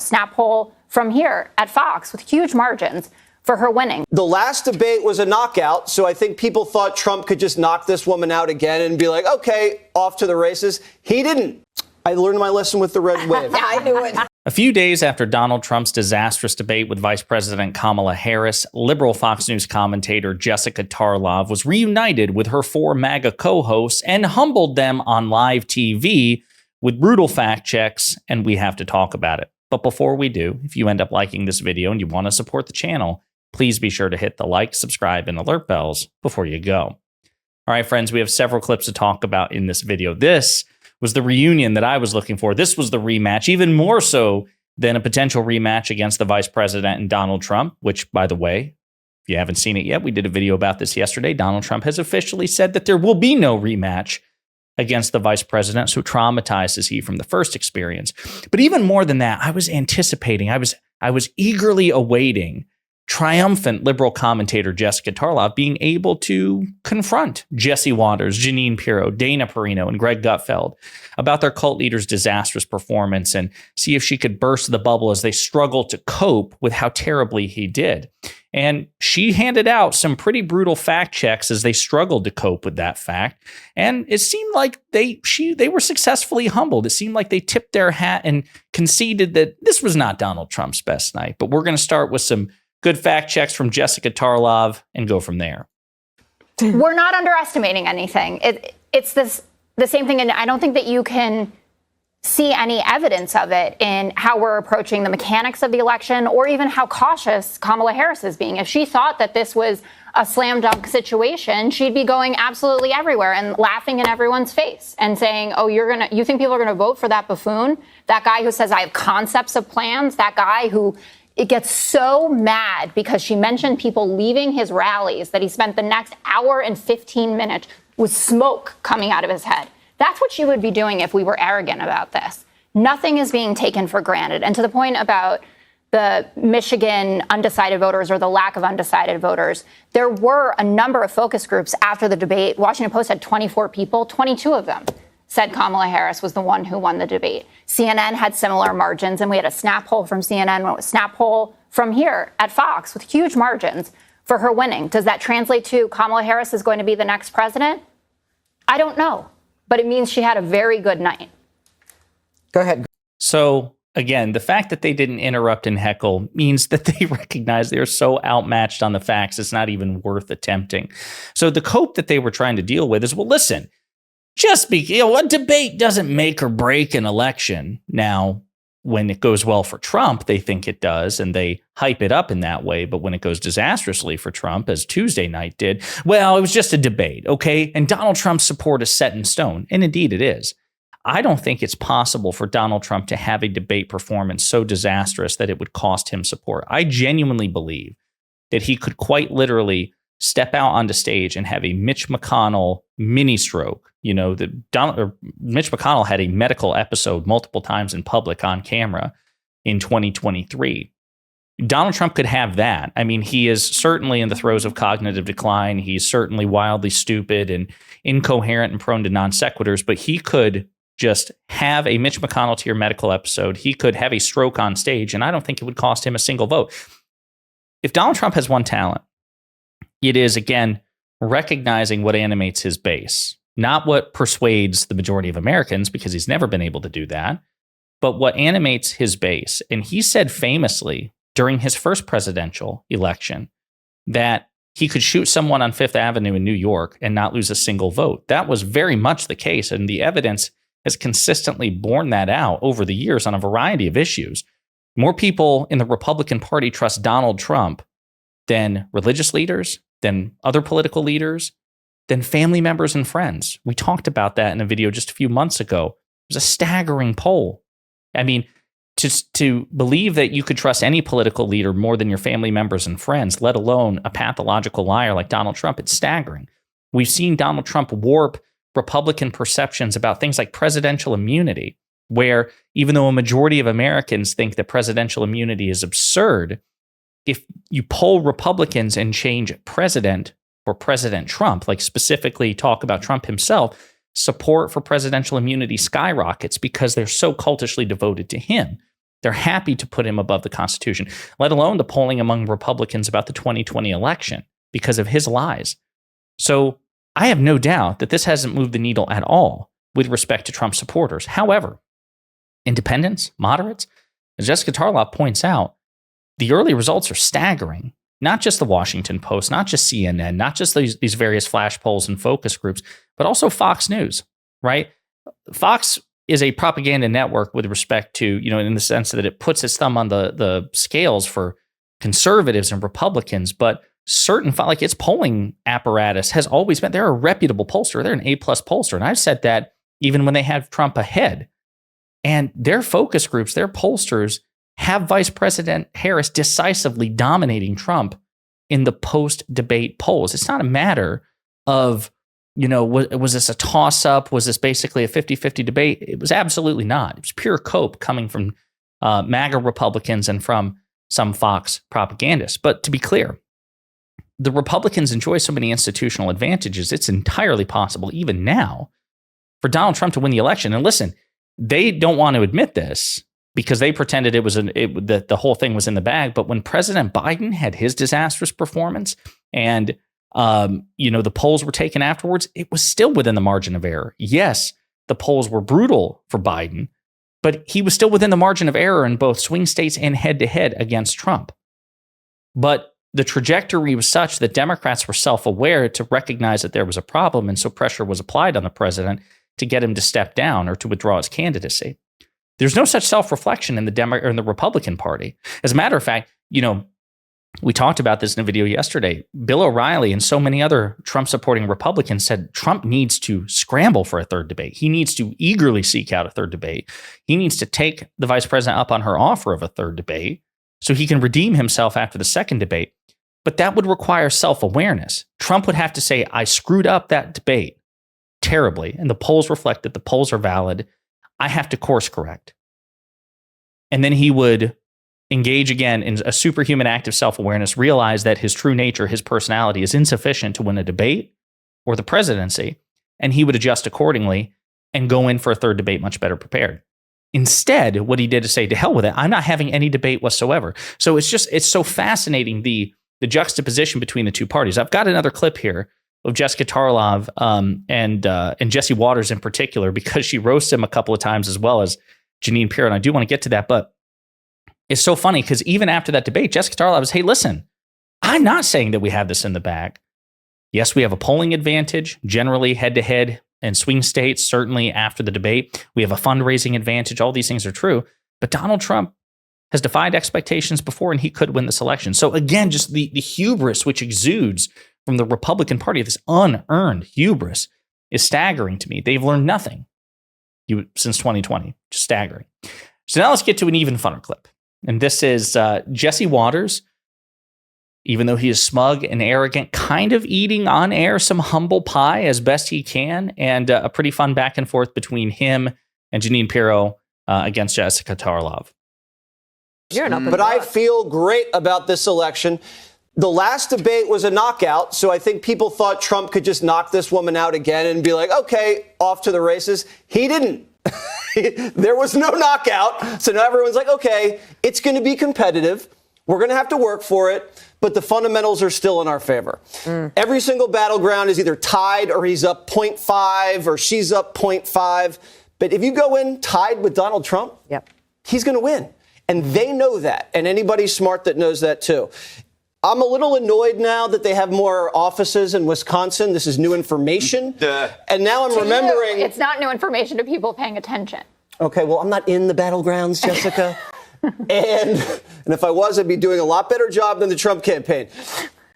snap poll from here at Fox with huge margins for her winning. The last debate was a knockout, so I think people thought Trump could just knock this woman out again and be like, okay, off to the races. He didn't. I learned my lesson with the red wave. Yeah, I knew it. A few days after Donald Trump's disastrous debate with Vice President Kamala Harris, liberal Fox News commentator Jessica Tarlov was reunited with her 4 MAGA co-hosts and humbled them on live TV with brutal fact checks, and we have to talk about it. But before we do, if you end up liking this video and you want to support the channel, please be sure to hit the like, subscribe, and alert bells before you go. All right, friends, we have several clips to talk about in this video. This was the reunion that I was looking for. This was the rematch, even more so than a potential rematch against the vice president and Donald Trump, which, by the way, if you haven't seen it yet, we did a video about this yesterday. Donald Trump has officially said that there will be no rematch against the vice president. So traumatized is he from the first experience. But even more than that, I was anticipating, I was eagerly awaiting triumphant liberal commentator Jessica Tarlov being able to confront Jesse Watters, Jeanine Pirro, Dana Perino, and Greg Gutfeld about their cult leader's disastrous performance and see if she could burst the bubble as they struggle to cope with how terribly he did. And she handed out some pretty brutal fact checks as they struggled to cope with that fact. And it seemed like they were successfully humbled. It seemed like they tipped their hat and conceded that this was not Donald Trump's best night. But we're going to start with some good fact checks from Jessica Tarlov and go from there. We're not underestimating anything. It's the same thing, and I don't think that you can see any evidence of it in how we're approaching the mechanics of the election or even how cautious Kamala Harris is being. If she thought that this was a slam dunk situation, she'd be going absolutely everywhere and laughing in everyone's face and saying, oh, you think people are going to vote for that buffoon? That guy who says I have concepts of plans? That guy who it gets so mad because she mentioned people leaving his rallies that he spent the next hour and 15 minutes with smoke coming out of his head. That's what she would be doing if we were arrogant about this. Nothing is being taken for granted. And to the point about the Michigan undecided voters or the lack of undecided voters, there were a number of focus groups after the debate. Washington Post had 24 people, 22 of them said Kamala Harris was the one who won the debate. CNN had similar margins, and we had a snap poll from CNN, a snap poll from here at Fox with huge margins for her winning. Does that translate to Kamala Harris is going to be the next president? I don't know, but it means she had a very good night. Go ahead. So again, the fact that they didn't interrupt and heckle means that they recognize they're so outmatched on the facts, it's not even worth attempting. So the cope that they were trying to deal with is, well, listen, a debate doesn't make or break an election. Now, when it goes well for Trump, they think it does, and they hype it up in that way. But when it goes disastrously for Trump, as Tuesday night did, well, it was just a debate, okay? And Donald Trump's support is set in stone. And indeed it is. I don't think it's possible for Donald Trump to have a debate performance so disastrous that it would cost him support. I genuinely believe that he could quite literally step out onto stage and have a Mitch McConnell mini stroke. You know, Mitch McConnell had a medical episode multiple times in public on camera in 2023. Donald Trump could have that. I mean, he is certainly in the throes of cognitive decline. He's certainly wildly stupid and incoherent and prone to non sequiturs, but he could just have a Mitch McConnell tier medical episode. He could have a stroke on stage, and I don't think it would cost him a single vote. If Donald Trump has one talent, it is, again, recognizing what animates his base. Not what persuades the majority of Americans, because he's never been able to do that, but what animates his base. And he said famously during his first presidential election that he could shoot someone on Fifth Avenue in New York and not lose a single vote. That was very much the case, and the evidence has consistently borne that out over the years on a variety of issues. More people in the Republican Party trust Donald Trump than religious leaders, than other political leaders, than family members and friends. We talked about that in a video just a few months ago. It was a staggering poll. I mean, to believe that you could trust any political leader more than your family members and friends, let alone a pathological liar like Donald Trump, it's staggering. We've seen Donald Trump warp Republican perceptions about things like presidential immunity, where even though a majority of Americans think that presidential immunity is absurd, if you poll Republicans and change president for President Trump, like specifically talk about Trump himself, support for presidential immunity skyrockets because they're so cultishly devoted to him. They're happy to put him above the Constitution, let alone the polling among Republicans about the 2020 election because of his lies. So I have no doubt that this hasn't moved the needle at all with respect to Trump supporters. However, independents, moderates, as Jessica Tarlov points out, the early results are staggering. Not just the Washington Post, not just CNN, not just these various flash polls and focus groups, but also Fox News, right? Fox is a propaganda network with respect to, in the sense that it puts its thumb on the scales for conservatives and Republicans, but like its polling apparatus has always been, they're a reputable pollster. They're an A-plus pollster. And I've said that even when they have Trump ahead. And their focus groups, their pollsters have Vice President Harris decisively dominating Trump in the post-debate polls. It's not a matter of, was this a toss-up? Was this basically a 50-50 debate? It was absolutely not. It was pure cope coming from MAGA Republicans and from some Fox propagandists. But to be clear, the Republicans enjoy so many institutional advantages, it's entirely possible, even now, for Donald Trump to win the election. And listen, they don't want to admit this because they pretended that the whole thing was in the bag. But when President Biden had his disastrous performance and the polls were taken afterwards, it was still within the margin of error. Yes, the polls were brutal for Biden, but he was still within the margin of error in both swing states and head-to-head against Trump. But the trajectory was such that Democrats were self-aware to recognize that there was a problem, and so pressure was applied on the president to get him to step down or to withdraw his candidacy. There's no such self-reflection in the Republican Party. As a matter of fact, we talked about this in a video yesterday. Bill O'Reilly and so many other Trump-supporting Republicans said Trump needs to scramble for a third debate. He needs to eagerly seek out a third debate. He needs to take the vice president up on her offer of a third debate so he can redeem himself after the second debate. But that would require self-awareness. Trump would have to say, I screwed up that debate terribly, and the polls reflect that the polls are valid. I have to course correct. And then he would engage again in a superhuman act of self-awareness, realize that his true nature, his personality is insufficient to win a debate or the presidency, and he would adjust accordingly and go in for a third debate much better prepared. Instead, what he did is say, to hell with it, I'm not having any debate whatsoever. So it's so fascinating, the juxtaposition between the two parties. I've got another clip here of Jessica Tarlov and Jesse Waters in particular, because she roasts him a couple of times as well as Jeanine Pirro, and I do want to get to that, but it's so funny because even after that debate, Jessica Tarlov was, hey, listen, I'm not saying that we have this in the bag. Yes, we have a polling advantage, generally head-to-head and swing states, certainly after the debate. We have a fundraising advantage. All these things are true. But Donald Trump has defied expectations before, and he could win this election. So again, just the hubris which exudes from the Republican Party, this unearned hubris, is staggering to me. They've learned nothing since 2020. Just staggering. So now let's get to an even funner clip. And this is Jesse Waters, even though he is smug and arrogant, kind of eating on air some humble pie as best he can, and a pretty fun back and forth between him and Jeanine Pirro against Jessica Tarlov. But I feel great about this election. The last debate was a knockout, so I think people thought Trump could just knock this woman out again and be like, okay, off to the races. He didn't. There was no knockout. So now everyone's like, okay, it's going to be competitive. We're going to have to work for it. But the fundamentals are still in our favor. Every single battleground is either tied or he's up 0.5 or she's up 0.5. But if you go in tied with Donald Trump, he's going to win. And they know that. And anybody smart that knows that, too. I'm a little annoyed now that they have more offices in Wisconsin. This is new information. And now I'm remembering. It's not new information to people paying attention. Okay, well, I'm not in the battlegrounds, Jessica. and if I was, I'd be doing a lot better job than the Trump campaign.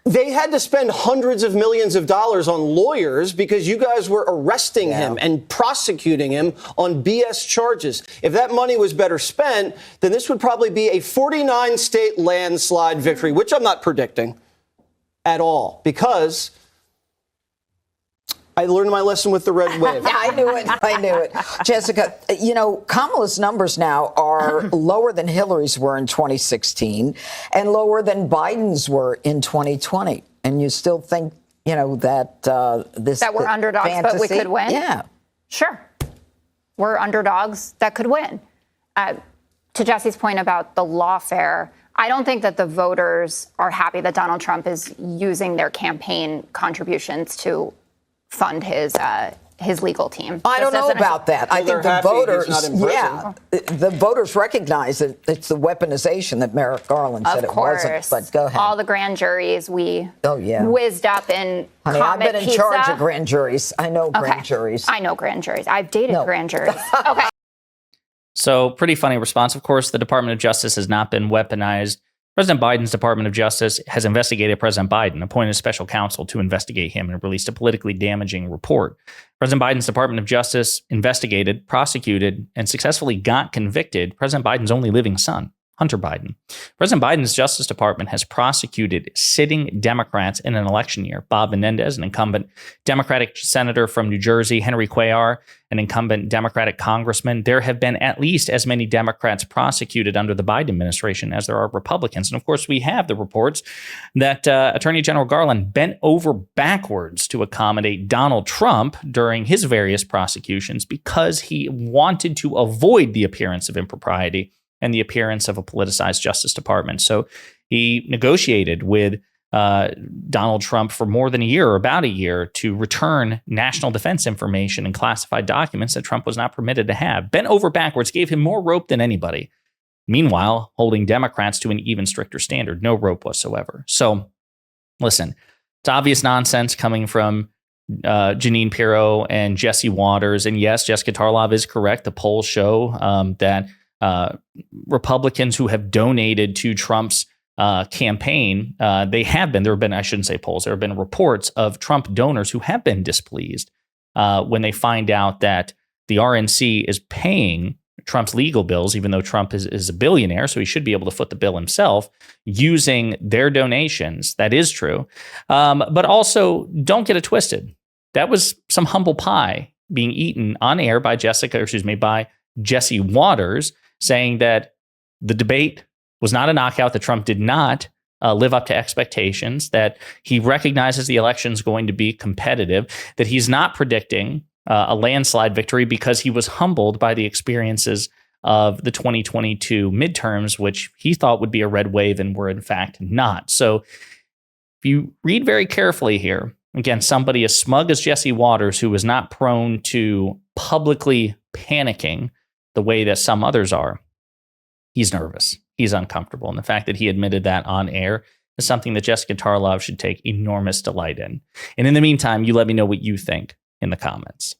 They had to spend hundreds of millions of dollars on lawyers because you guys were arresting him and prosecuting him on BS charges. If that money was better spent, then this would probably be a 49-state landslide victory, which I'm not predicting at all, because I learned my lesson with the red wave. I knew it. Jessica, Kamala's numbers now are lower than Hillary's were in 2016 and lower than Biden's were in 2020. And you still think, that that we're underdogs, fantasy, but we could win? Yeah. Sure. We're underdogs that could win. to Jesse's point about the lawfare, I don't think that the voters are happy that Donald Trump is using their campaign contributions to fund his legal team. I don't know about that. I think the voters, the voters recognize that it's the weaponization that Merrick Garland said it wasn't. But go ahead. All the grand juries we whizzed up in. Honey, I've been in charge of grand juries. I know grand juries. I know grand juries. I've dated grand juries. Okay. So pretty funny response. Of course, the Department of Justice has not been weaponized. President Biden's Department of Justice has investigated President Biden, appointed a special counsel to investigate him, and released a politically damaging report. President Biden's Department of Justice investigated, prosecuted, and successfully got convicted President Biden's only living son, Hunter Biden. President Biden's Justice Department has prosecuted sitting Democrats in an election year. Bob Menendez, an incumbent Democratic senator from New Jersey, Henry Cuellar, an incumbent Democratic congressman. There have been at least as many Democrats prosecuted under the Biden administration as there are Republicans. And of course, we have the reports that Attorney General Garland bent over backwards to accommodate Donald Trump during his various prosecutions because he wanted to avoid the appearance of impropriety and the appearance of a politicized Justice Department. So he negotiated with Donald Trump for more than a year, or about a year, to return national defense information and classified documents that Trump was not permitted to have. Bent over backwards, gave him more rope than anybody. Meanwhile, holding Democrats to an even stricter standard, no rope whatsoever. So listen, it's obvious nonsense coming from Jeanine Pirro and Jesse Waters. And yes, Jessica Tarlov is correct. The polls show that Republicans who have donated to Trump's campaign, there have been, I shouldn't say polls, there have been reports of Trump donors who have been displeased when they find out that the RNC is paying Trump's legal bills, even though Trump is a billionaire, so he should be able to foot the bill himself, using their donations. That is true. But also, don't get it twisted. That was some humble pie being eaten on air by by Jesse Waters, saying that the debate was not a knockout, that Trump did not live up to expectations, that he recognizes the election is going to be competitive, that he's not predicting a landslide victory because he was humbled by the experiences of the 2022 midterms, which he thought would be a red wave and were in fact not. So if you read very carefully here, again, somebody as smug as Jesse Waters, who is not prone to publicly panicking the way that some others are, he's nervous. He's uncomfortable. And the fact that he admitted that on air is something that Jessica Tarlov should take enormous delight in. And in the meantime, you let me know what you think in the comments.